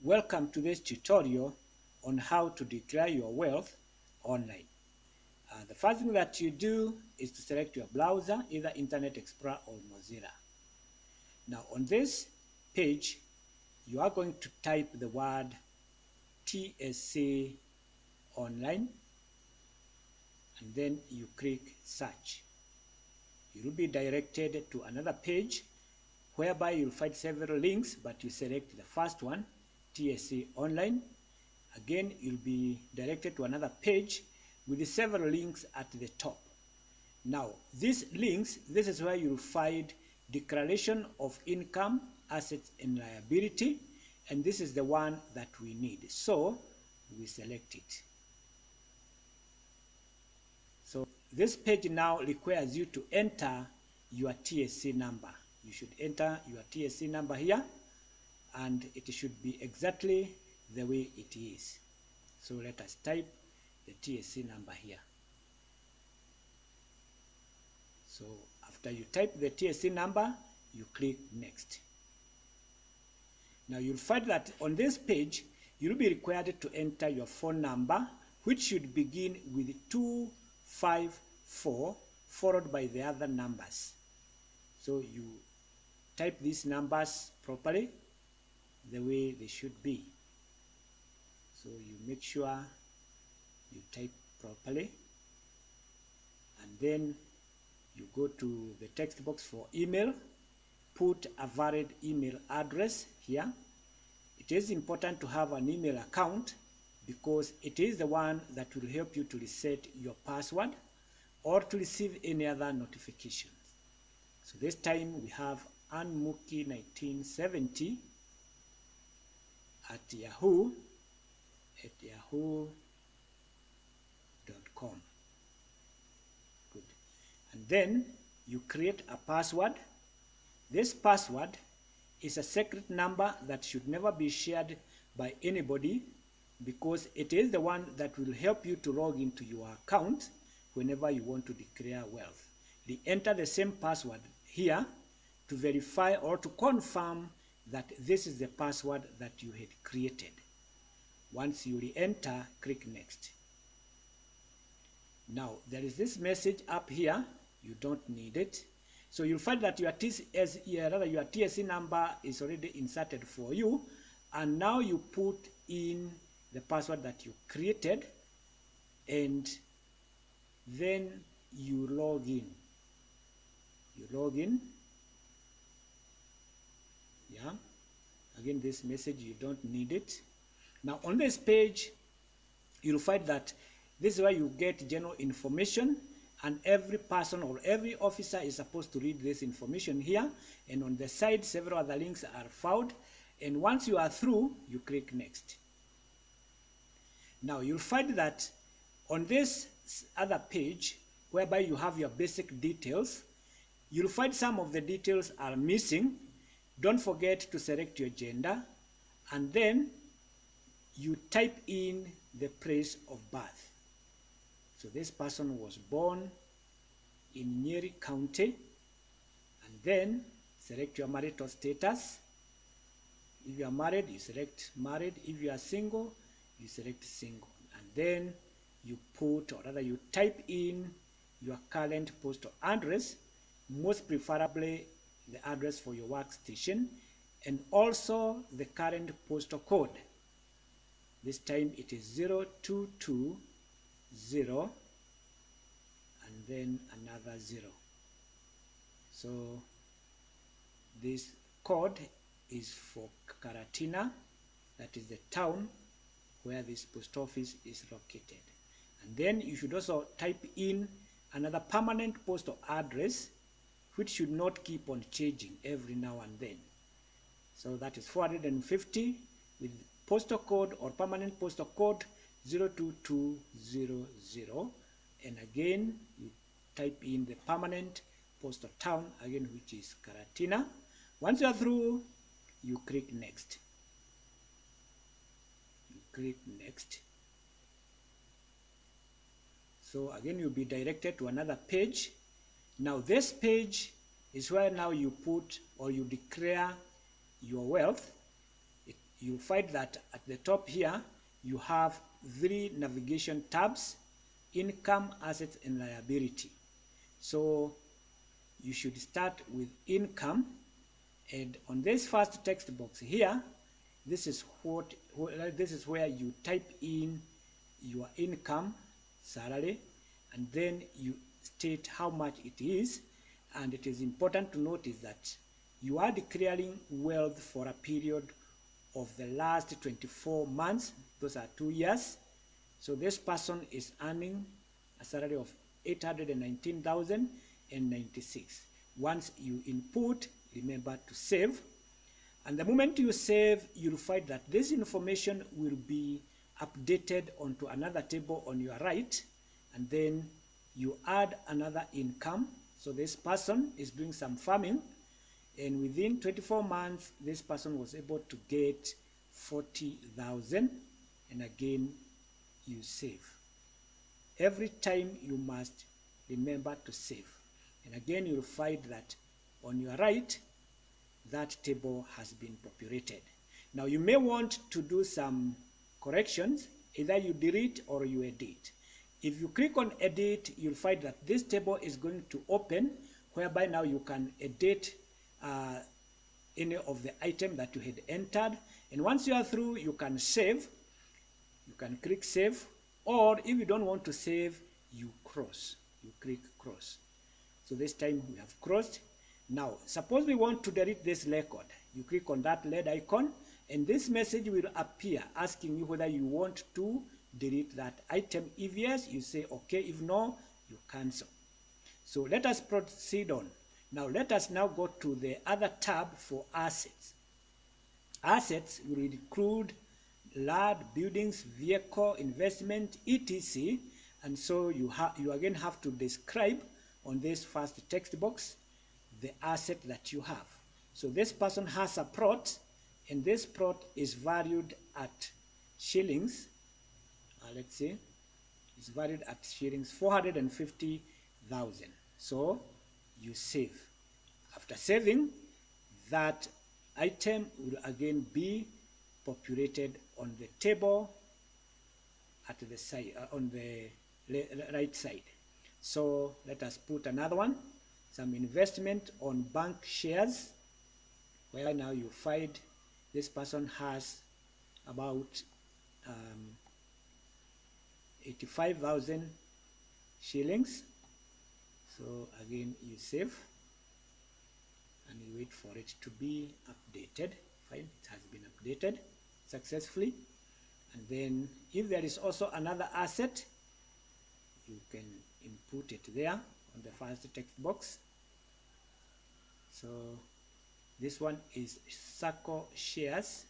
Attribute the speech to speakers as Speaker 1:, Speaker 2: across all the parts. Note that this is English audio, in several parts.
Speaker 1: Welcome to this tutorial on how to declare your wealth online. The first thing that you do is to select your browser, either Internet Explorer or Mozilla. Now on this page, you are going to type the word TSC online and then you click search. You will be directed to another page whereby you'll find several links, but you select the first one, TSC online. Again, you'll be directed to another page with several links at the top. Now, these links, this is where you'll find declaration of income, assets, and liability, and this is the one that we need. So, we select it. So, this page now requires you to enter your TSC number. You should enter your TSC number here, and it should be exactly the way it is. So let us type the TSC number here. So after you type the TSC number, you click next. Now you'll find that on this page, you'll be required to enter your phone number, which should begin with 254 followed by the other numbers. So you type these numbers properly the way they should be. So you make sure you type properly, and then you go to the text box for email, put a valid email address here. It is important to have an email account because it is the one that will help you to reset your password or to receive any other notifications. So this time we have anmuki1970 at yahoo.com. Good. And then you create a password. This password is a secret number that should never be shared by anybody because it is the one that will help you to log into your account whenever you want to declare wealth. Enter the same password here to verify or to confirm that this is the password that you had created. Once you re-enter, click next. Now there is this message up here. You don't need it. So you'll find that your TSC number is already inserted for you, and now you put in the password that you created, and then you log in. You log in. Yeah. Again, this message, you don't need it. Now on this page, you'll find that this is where you get general information, and every person or every officer is supposed to read this information here. And on the side, several other links are found. And once you are through, you click next. Now you'll find that on this other page, whereby you have your basic details, you'll find some of the details are missing. Don't forget to select your gender, and then you type in the place of birth. So this person was born in Nyeri County, and then select your marital status. If you are married, you select married. If you are single, you select single, and then you put, or rather you type in your current postal address, most preferably the address for your workstation, and also the current postal code. This time it is 0220 and then another 0. So this code is for Karatina, that is the town where this post office is located. And then you should also type in another permanent postal address, which should not keep on changing every now and then. So that is 450 with postal code or permanent postal code 02200, and again you type in the permanent postal town again, which is Karatina. Once you are through, you click next. You click next. So again you'll be directed to another page. Now this page is where now you put or you declare your wealth. you'll find that at the top here, you have 3 navigation tabs: income, assets, and liability. So you should start with income, and on this first text box here, this is where you type in your income, salary, and then you state how much it is. And it is important to notice that you are declaring wealth for a period of the last 24 months. Those are 2 years. So this person is earning a salary of 819,096. Once you input, remember to save. And the moment you save, you'll find that this information will be updated onto another table on your right, and then you add another income. So this person is doing some farming, and within 24 months, this person was able to get 40,000, and again, you save. Every time you must remember to save. And again, you'll find that on your right, that table has been populated. Now you may want to do some corrections. Either you delete or you edit. If you click on edit, you'll find that this table is going to open, whereby now you can edit any of the item that you had entered. And once you are through, you can save. You can click save, or if you don't want to save, you cross. You click cross. So this time we have crossed. Now, suppose we want to delete this record. You click on that lead icon, and this message will appear asking you whether you want to delete that item. If yes, you say okay. If no, you cancel. So let us proceed on. Now, let us now go to the other tab for assets. Assets will include land, buildings, vehicle, investment, etc. And so you again have to describe on this first text box the asset that you have. So this person has a plot, and this plot is valued at shillings. Let's see, it's valued at shillings 450,000. So you save. After saving, that item will again be populated on the table at the side, on the right side. So let us put another one. Some investment on bank shares, where now you find this person has about 85,000 shillings. So again, you save and you wait for it to be updated. Fine, it has been updated successfully. And then if there is also another asset, you can input it there on the first text box. So this one is Circle shares,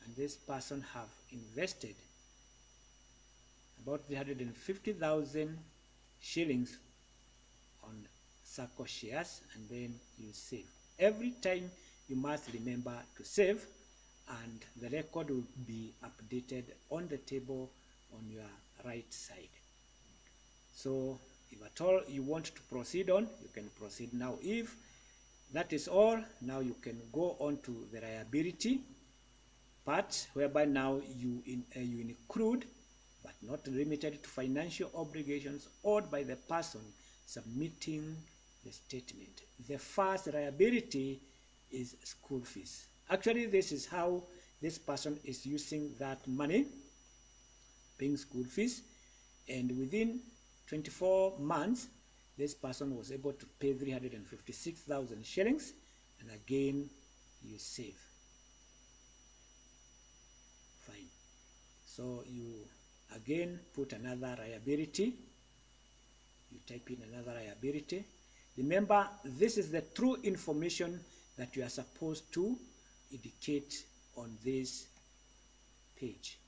Speaker 1: and this person have invested about 350,000 shillings on Circle shares, and then you save. Every time you must remember to save, and the record will be updated on the table on your right side. So if at all you want to proceed on, you can proceed now. If that is all, now you can go on to the liability part, whereby now you include, but not limited to, financial obligations owed by the person submitting the statement. The first liability is school fees. Actually, this is how this person is using that money, paying school fees, and within 24 months, this person was able to pay 356,000 shillings, and again, you save. Fine. So you again put another liability. You type in another liability. Remember, this is the true information that you are supposed to indicate on this page.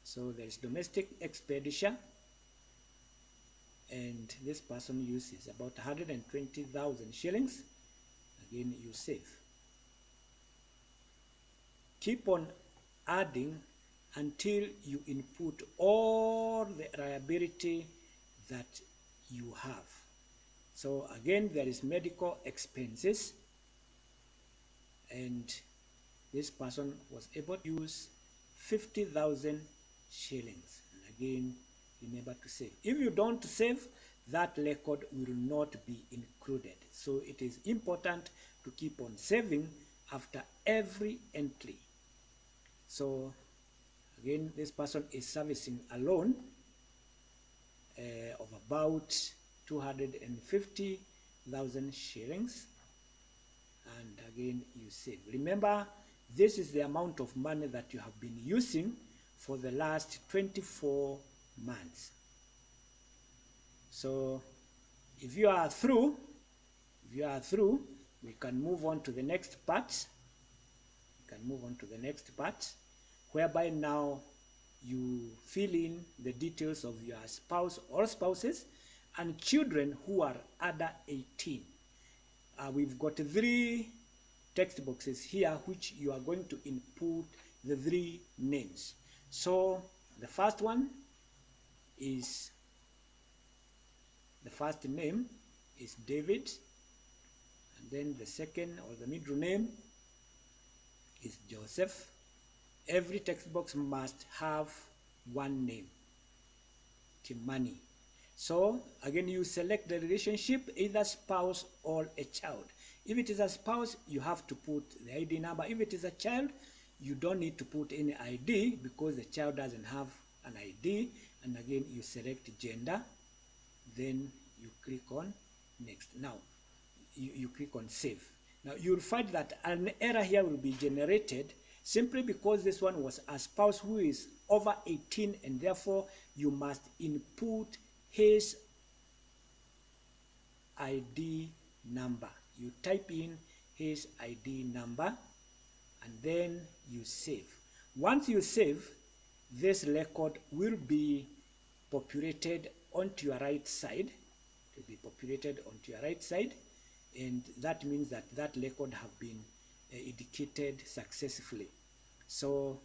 Speaker 1: So there is domestic expenditure, and this person uses about 120,000 shillings. Again, you save. Keep on adding until you input all the liability that you have. So again, there is medical expenses, and this person was able to use 50,000 shillings. And again, remember to save. If you don't save, that record will not be included. So it is important to keep on saving after every entry. So again, this person is servicing a loan of about 250,000 shillings. And again, you save. Remember, this is the amount of money that you have been using for the last 24 months. So if you are through, we can move on to the next part. Whereby now you fill in the details of your spouse or spouses and children who are under 18. We've got 3 text boxes here which you are going to input the 3 names. So the first one is, the first name is David, and then the second or the middle name is Joseph. Every text box must have one name, Kimani. So again, you select the relationship, either spouse or a child. If it is a spouse, you have to put the ID number. If it is a child, you don't need to put any ID because the child doesn't have an ID. And again, you select gender, then you click on next. Now, you click on save. Now, you'll find that an error here will be generated simply because this one was a spouse who is over 18, and therefore you must input his ID number. You type in his ID number and then you save. Once you save, this record will be populated onto your right side. It will be populated onto your right side, and that means that that record have been indicated successfully. So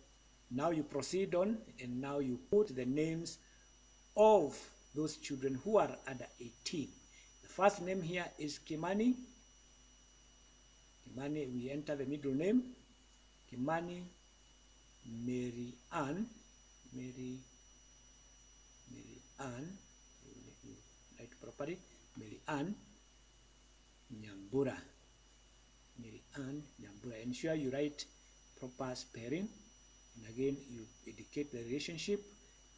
Speaker 1: now you proceed on, and now you put the names of those children who are under 18. The first name here is Kimani. Kimani, we enter the middle name. Kimani Mary Ann. Mary Ann. Write properly. Mary Ann Nyambura. Mary Ann Nyambura. Ensure you write proper spelling. And again, you indicate the relationship.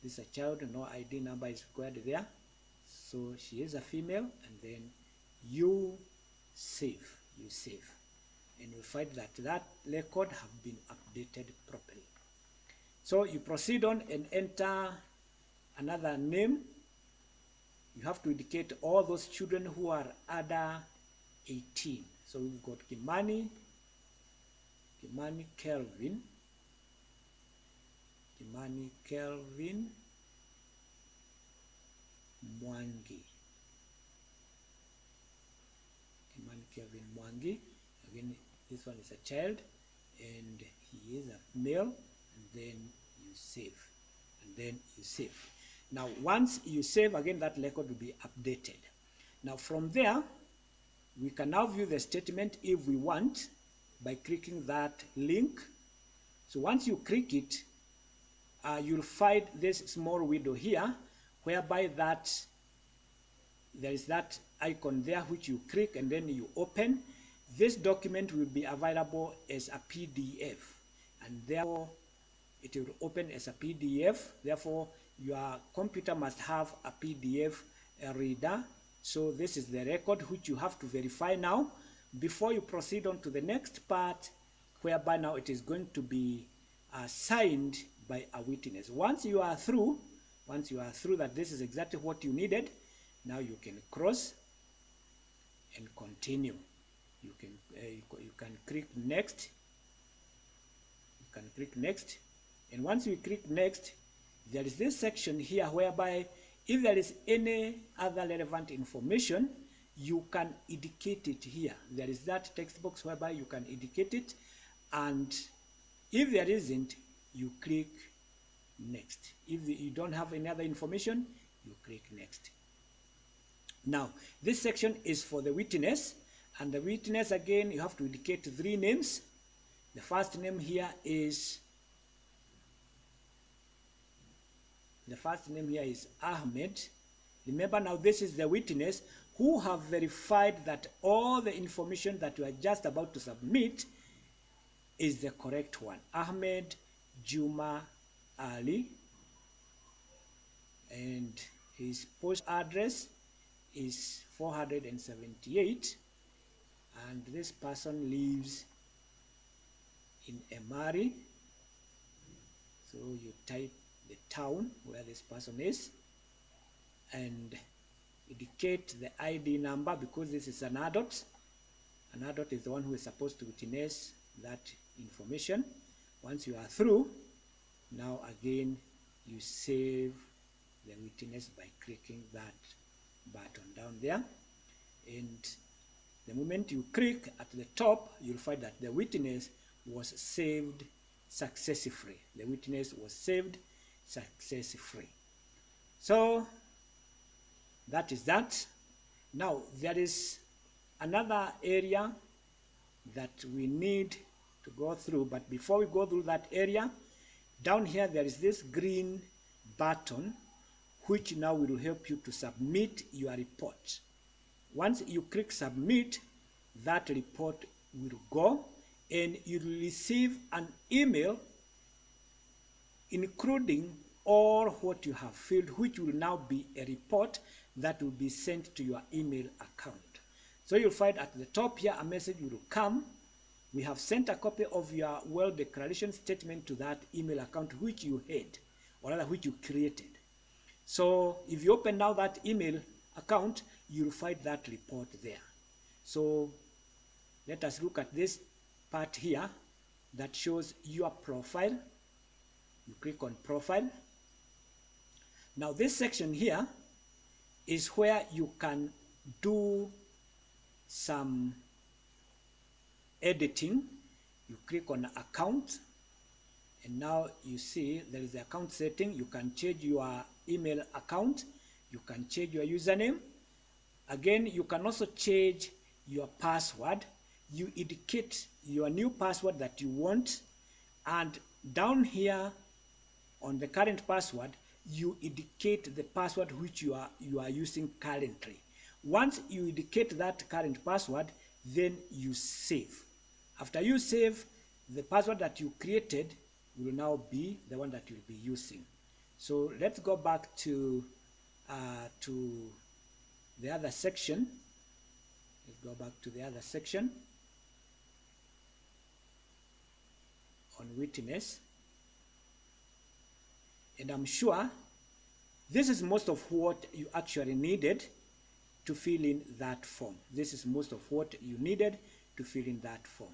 Speaker 1: This is a child, no ID number is required there. So she is a female, and then you save. And you find that that record have been updated properly. So you proceed on and enter another name. You have to indicate all those children who are under 18. So we've got Kimani Kelvin, Mwangi. Again, this one is a child and he is a male, and then you save. Now once you save, again that record will be updated. Now from there, we can now view the statement if we want by clicking that link. So once you click it, you'll find this small window here, whereby that there is that icon there which you click and then you open. This document will be available as a PDF, and therefore it will open as a PDF. Therefore your computer must have a PDF reader. So this is the record which you have to verify now before you proceed on to the next part, whereby now it is going to be signed by a witness. Once you are through that this is exactly what you needed, now you can cross and continue. You can click next. And once you click next, there is this section here whereby if there is any other relevant information, you can indicate it here. There is that text box whereby you can indicate it, and if there isn't, you click next. If you don't have any other information, you click next. Now this section is for the witness, and the witness, again, you have to indicate 3 names. The first name here is Ahmed. Remember now, this is the witness who have verified that all the information that you are just about to submit is the correct one. Ahmed Juma Ali, and his post address is 478, and this person lives in Emari. So you type the town where this person is and indicate the ID number, because this is an adult. An adult is the one who is supposed to witness that information. Once you are through, now again you save the witness by clicking that button down there, and the moment you click at the top, you'll find that the witness was saved successfully. The witness was saved successfully. So that is that. Now there is another area that we need to go through, but before we go through that area, down here there is this green button which now will help you to submit your report. Once you click submit, that report will go and you will receive an email including all what you have filled, which will now be a report that will be sent to your email account. So you'll find at the top here a message will come. We have sent a copy of your wealth declaration statement to that email account which you had, or rather which you created. So if you open now that email account, you'll find that report there. So let us look at this part here that shows your profile. You click on profile. Now this section here is where you can do some editing. You click on account, and now you see there is the account setting. You can change your email account. You can change your username. Again, you can also change your password. You indicate your new password that you want, and down here on the current password, you indicate the password which you are using currently. Once you indicate that current password, then you save. After you save, the password that you created will now be the one that you'll be using. So let's go back to the other section. Let's go back to the other section on witness. And I'm sure this is most of what you actually needed to fill in that form. This is most of what you needed to fill in that form.